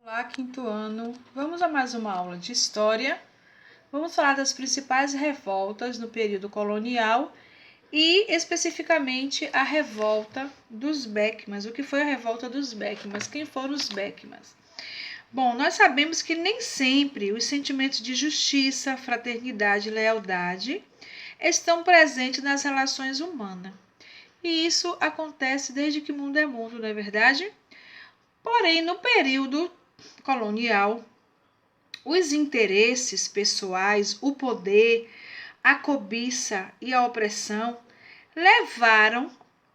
Olá, quinto ano. Vamos a mais uma aula de história. Vamos falar das principais revoltas no período colonial e especificamente a revolta dos Beckmans. O que foi a revolta dos Beckmans? Quem foram os Beckmans? Bom, nós sabemos que nem sempre os sentimentos de justiça, fraternidade e lealdade estão presentes nas relações humanas. E isso acontece desde que o mundo é mundo, não é verdade? Porém, no período colonial, os interesses pessoais, o poder, a cobiça e a opressão levaram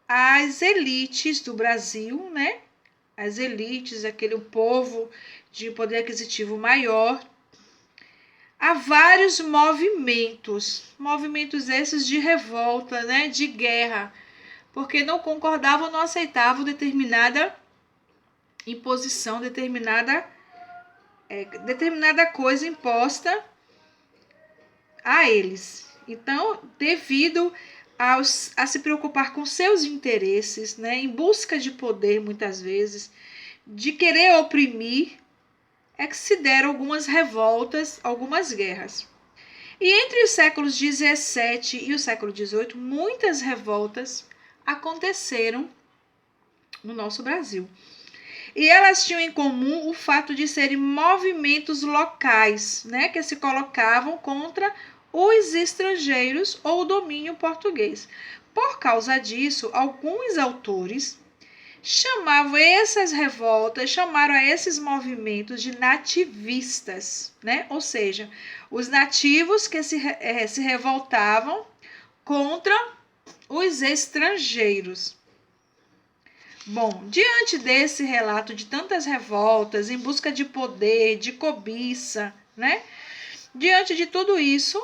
as elites do Brasil, né? As elites, aquele povo de poder aquisitivo maior, a vários movimentos esses de revolta, né? De guerra, porque não concordavam, não aceitavam determinada imposição, determinada coisa imposta a eles. Então, devido a se preocupar com seus interesses, né, em busca de poder, muitas vezes, de querer oprimir, é que se deram algumas revoltas, algumas guerras. E entre os séculos XVII e o século XVIII, muitas revoltas aconteceram no nosso Brasil. E elas tinham em comum o fato de serem movimentos locais, né, que se colocavam contra os estrangeiros ou o domínio português. Por causa disso, alguns autores chamavam essas revoltas, chamaram a esses movimentos de nativistas, né? Ou seja, os nativos que se revoltavam contra os estrangeiros. Bom, diante desse relato de tantas revoltas em busca de poder, de cobiça, né? Diante de tudo isso,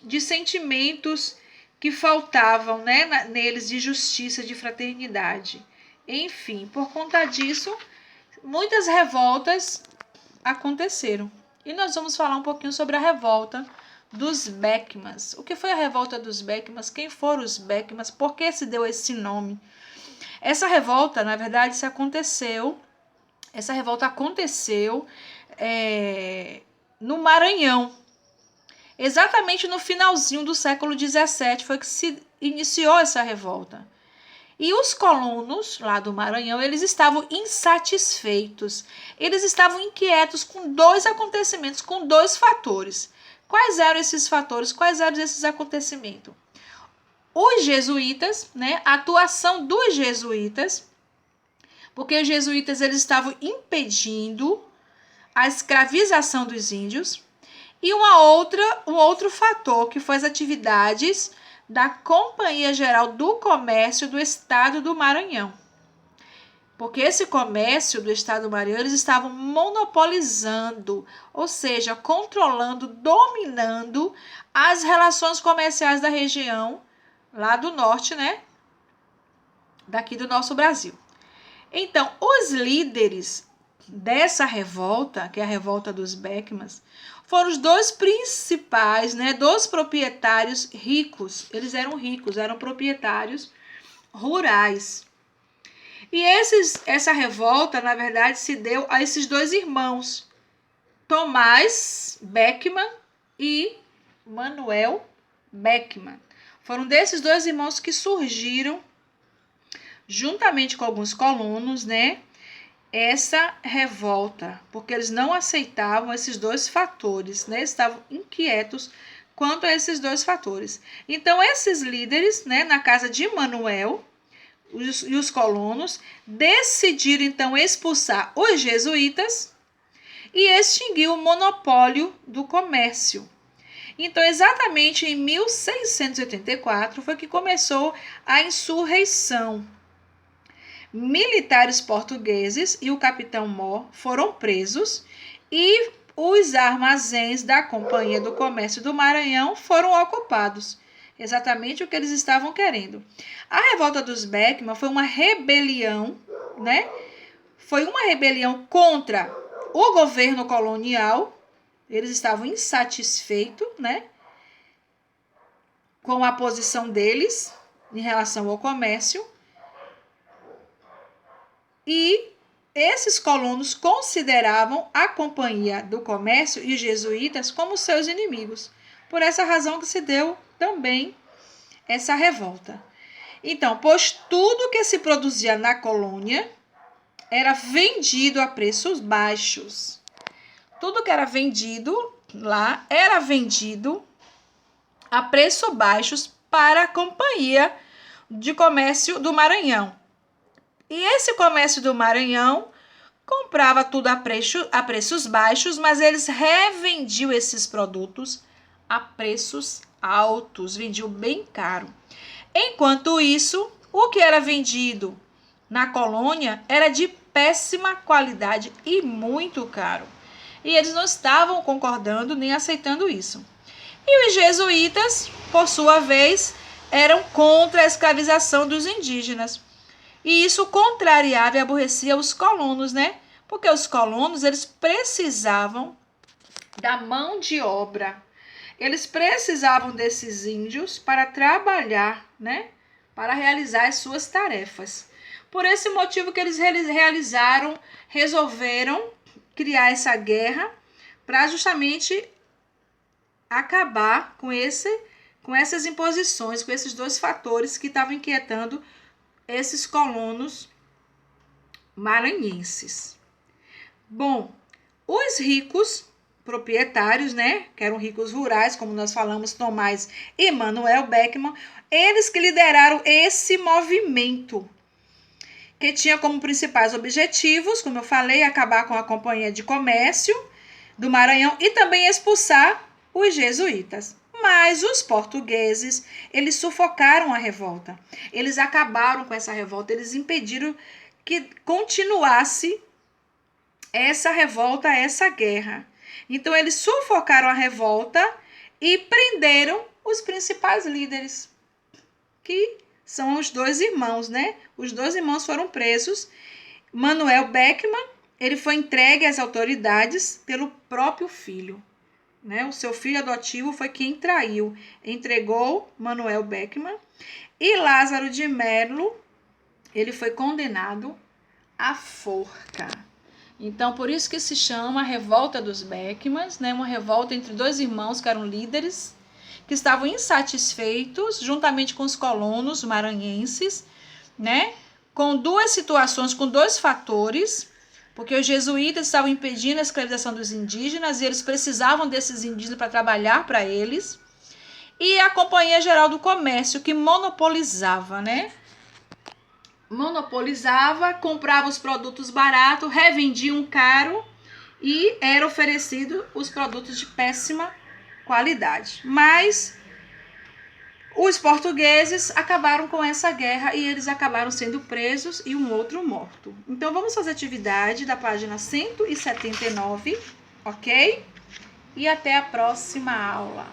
de sentimentos que faltavam, né, neles de justiça, de fraternidade. Enfim, por conta disso, muitas revoltas aconteceram. E nós vamos falar um pouquinho sobre a revolta dos Beckmans. O que foi a revolta dos Beckmans? Quem foram os Beckmans? Por que se deu esse nome? Essa revolta, na verdade, aconteceu no Maranhão. Exatamente no finalzinho do século XVII foi que se iniciou essa revolta. E os colonos lá do Maranhão, eles estavam insatisfeitos. Eles estavam inquietos com dois acontecimentos, com dois fatores. Quais eram esses fatores? Quais eram esses acontecimentos? Os jesuítas, né, a atuação dos jesuítas, porque os jesuítas eles estavam impedindo a escravização dos índios, e um outro fator que foi as atividades da Companhia Geral do Comércio do Estado do Maranhão. Porque esse comércio do Estado do Maranhão eles estavam monopolizando, ou seja, controlando, dominando as relações comerciais da região lá do norte, né? Daqui do nosso Brasil. Então, os líderes dessa revolta, que é a revolta dos Beckmans, foram os dois principais, né, dos proprietários ricos. Eles eram ricos, eram proprietários rurais. E essa revolta, na verdade, se deu a esses dois irmãos, Tomás Beckman e Manuel Beckman. Foram desses dois irmãos que surgiram, juntamente com alguns colonos, né, essa revolta, porque eles não aceitavam esses dois fatores, né, estavam inquietos quanto a esses dois fatores. Então, esses líderes, né, na casa de Manuel e os colonos, decidiram, então, expulsar os jesuítas e extinguir o monopólio do comércio. Então, exatamente em 1684 foi que começou a insurreição. Militares portugueses e o capitão Mor foram presos e os armazéns da Companhia do Comércio do Maranhão foram ocupados. Exatamente o que eles estavam querendo. A revolta dos Beckman foi uma rebelião, né? Foi uma rebelião contra o governo colonial. Eles estavam insatisfeitos, né, com a posição deles em relação ao comércio. E esses colonos consideravam a Companhia do Comércio e os jesuítas como seus inimigos. Por essa razão que se deu também essa revolta. Então, pois tudo que se produzia na colônia era vendido a preços baixos. Tudo que era vendido lá era vendido a preços baixos para a Companhia de Comércio do Maranhão. E esse comércio do Maranhão comprava tudo a preços baixos, mas eles revendiam esses produtos a preços altos, vendiam bem caro. Enquanto isso, o que era vendido na colônia era de péssima qualidade e muito caro. E eles não estavam concordando nem aceitando isso. E os jesuítas, por sua vez, eram contra a escravização dos indígenas. E isso contrariava e aborrecia os colonos, né? Porque os colonos, eles precisavam da mão de obra. Eles precisavam desses índios para trabalhar, né? Para realizar as suas tarefas. Por esse motivo que eles resolveram criar essa guerra para justamente acabar com essas imposições, com esses dois fatores que estavam inquietando esses colonos maranhenses. Bom, os ricos proprietários, né, que eram ricos rurais, como nós falamos, Tomás e Manuel Beckmann, eles que lideraram esse movimento, que tinha como principais objetivos, como eu falei, acabar com a Companhia de Comércio do Maranhão e também expulsar os jesuítas. Mas os portugueses, eles sufocaram a revolta. Eles acabaram com essa revolta, eles impediram que continuasse essa revolta, essa guerra. Então, eles sufocaram a revolta e prenderam os principais líderes, que são os dois irmãos, né? Os dois irmãos foram presos. Manuel Beckmann, ele foi entregue às autoridades pelo próprio filho. Né? O seu filho adotivo foi quem traiu, entregou Manuel Beckmann. E Lázaro de Melo, ele foi condenado à forca. Então, por isso que se chama a Revolta dos Beckmanns, né? Uma revolta entre dois irmãos que eram líderes, que estavam insatisfeitos, juntamente com os colonos maranhenses, né? Com duas situações, com dois fatores, porque os jesuítas estavam impedindo a escravização dos indígenas e eles precisavam desses indígenas para trabalhar para eles. E a Companhia Geral do Comércio, que monopolizava, né? Monopolizava, comprava os produtos baratos, revendiam caro e era oferecido os produtos de péssima qualidade. Mas os portugueses acabaram com essa guerra e eles acabaram sendo presos e um outro morto. Então, vamos fazer atividade da página 179, ok? E até a próxima aula.